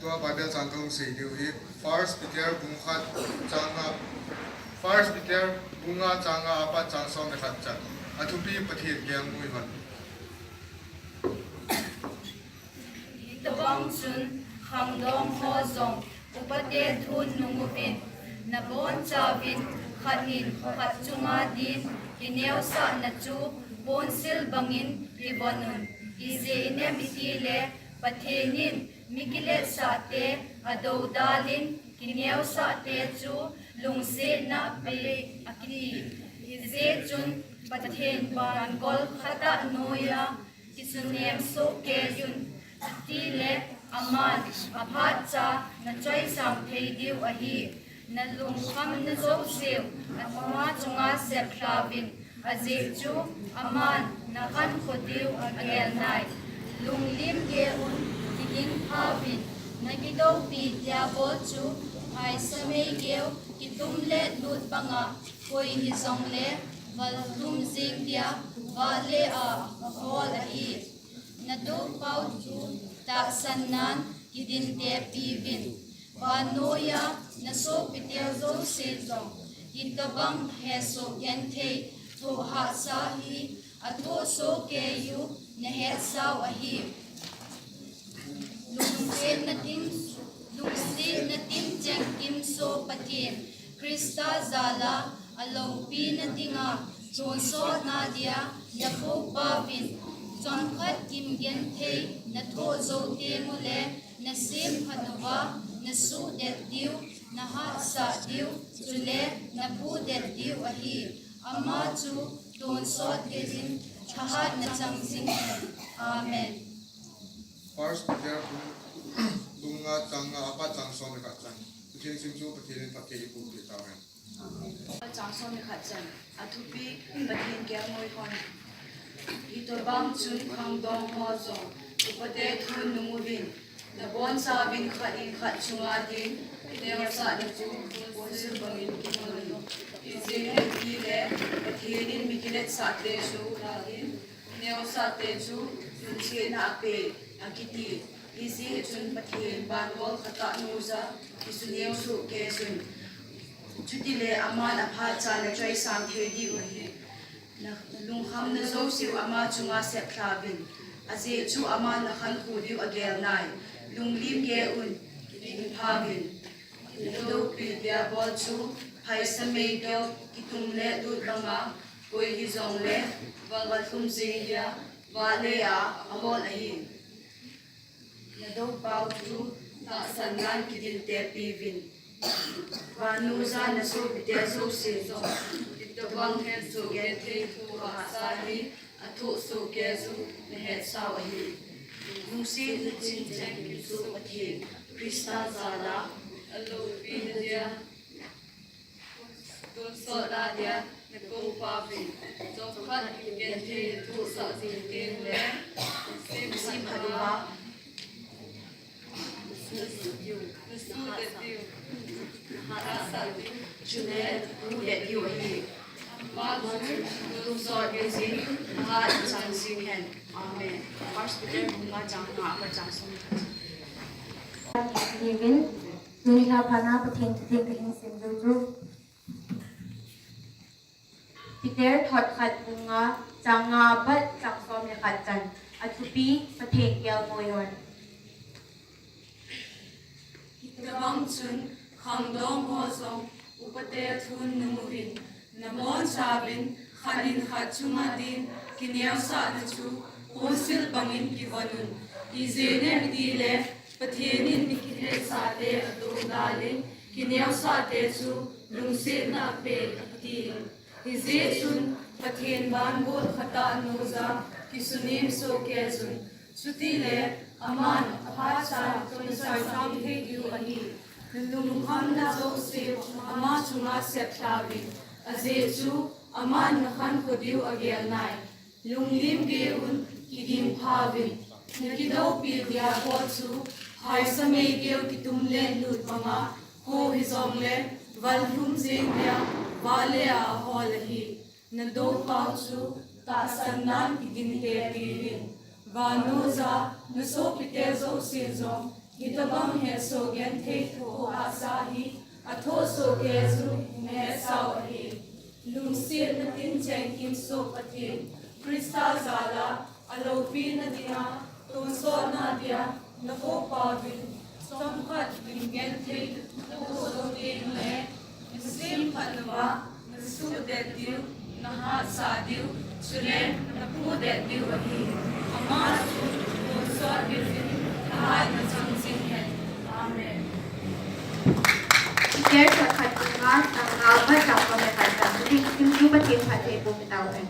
ตัวบาเบลจันทงสีดิวฮีFirst Peter บุงขัดจังงา First Peter บุงงาจังงาปัจจังสองในขัดจันอธุปีประเทศเกียงมุยมันตะบังจุนขังดองฮอซงอุปเทศทุนนุงบินนบอนจาวินขัดหินขัดจุมาดินกิเนวสานจูบอนซิลบังินริบอนุนอิเซเนมิตีเลปะเทนินมิกิเลสาเตอโดดาลินกิเนวสาเตจูลุงเซนาเปอกีอิเซจุนปะเทนบานกอลขตะโนยาอิสุเนมโซเกยุนตีเลอามันอาพัดจานาจอยสังเทดิวอหีนาลุงคำนาโซเซลอามาจงอาเซพลาวินอาเจจูอามันนาคันขดิวอาเกลไนลุงลิมเกอุนกิดินพาวินนากิโดปีเดียโบจูไอสเมเกลกิตุมเลดูดบังอาคุยฮิซองเลวัลตุมซิงเดียวาเลอาโฮลาฮีนาดูเปาจูตาสันนันกิดินเตปีวินวาโนยานาโซปิเตลโซเซซองอิตบังเฮโซเอนเททูหาซาฮีอโตโซเกยูนาเฮซาวอฮีลุงเซนติมเจงกิมโซปะเทนคริสตาซาลาอโลปีนติงาโจนโซนาเดียยาคูบาวินจอนคัดกิมเกนเทนาโทโซเตมุเลนาเซมพันวานาสูเดดดิวนาฮัสซาดิวจุเลนาบูเดดดิวอฮีอามาจูโดนโซเตดินทหัดนาจังซิงอาเมน First Peter บุงงาจังงาปัจจังสองในขัดจันเชียงซิมซูประเทศตะเกียบบุกเกตาเวนจางส้มในขัดจันอธุปีประเทศแก้วมวยคนอิตบังจุนขังดองฮอซงอุปเทศทุนนุมวินนบอนซาบินขัดอินขัดชุมาดินเนวสาดจูบอนซิบังอินกิมันโนอิเซเนกีเลประเทศนินมิกิเลสาเตจูลาดินเนวสาเตจูลุนเชนาเปอากิตีอิเซจุนประเทศบานวอลขตะนูซาอิสุเนวสุเกซุนจุดที่เลอามันอภาจานะใจสามเทดีวะเฮนะลุงคำนะโซซิวอามาจุงอาเซพลาบินอาเจจูอามันนะขันคูดิวอเกลไนลุงลิมเกอุนกินพาบินดูปีเดียบอลจูไพสเมเกลกิตุมเลดูดบังอากุยฮิซองเลวัลตุมซิเดียวาเลอาอโมลาฮินะดูเปาจูตาสันนันกิดินเตปีวินวานูซานะโซปิเตโซเซโซติตบังเฮโซเกเททูหาซาฮีอทุโซเกซูเนเฮซาวฮีลุงซีนจินเจงกิสุปะเทคริสตาซาลาอโลปีเดียตุนโซดาเดียนโกปาฟิจงคัดเกเททูสาซินเกนเลซิมฮาดิวาจุเลรูเดดิวฮีมาจูลุซอเกซินฮาจังซิงเฮนอาเมนฟาสต์เดอร์บุงาจังนาปะจังสมดีวินนุยาพานาปะเทนเทงกหิงเซมจูจูปีเตอร์ถอดขัดบุงาจังงาบัดจังซอมในขัดจันอธุปีปะเทงเกียวมวยวันตะบังจุนขังดองฮอซงอุปเทศทุนนุมวินนบอนซาบินขัดินขัดชุมาดินกินยาวสาดจูโฮสิลบังอินกิวันุนอิเซเนมิดีเลปะเทนินมิกิเลสาเตอตูดาลินกินยาวสาเตจูลุงเซนาเปอตีอิเซจุนปะเทนบานบูลขตานูซากิสุนิมโซเกซุนสุติเลอามันอภาชาจนสายสามเทดิวอฮีลุงคันนะโซเซอามาจุงอาเซพลาวิอาเจจูอามันนะคันโคดิวอเกลไนลุงลิมเกอุนกิดิมพาวินกิโดปีเดียโคจูไฮสเมเกลกิตุมเลนลุดบังอาโคฮิซองเลวัลลุมเซงเดียวาเลอาฮอลฮีนโดปาจูตาสันนันกิดินเตปีวินวานูซานุโซปิเตโซเซโซ Hitabang he so gen te to asahi, atho so gezu me sawahi. Lungsir na tin cheng kim so patin, Krista zala, alopi na dia, tunso na dia, nako pavin, somkat bingen te, nako so tin le, Muslim panwa, nasu detiu, nahat sadiu, suren napu detiu wahi. Amasu, tunso bifin, nahat na changsing hen. Amen. Peter thot khat bunga changa bat chang som me khat chan. Tupi kim chu patin phat the pum tau hen.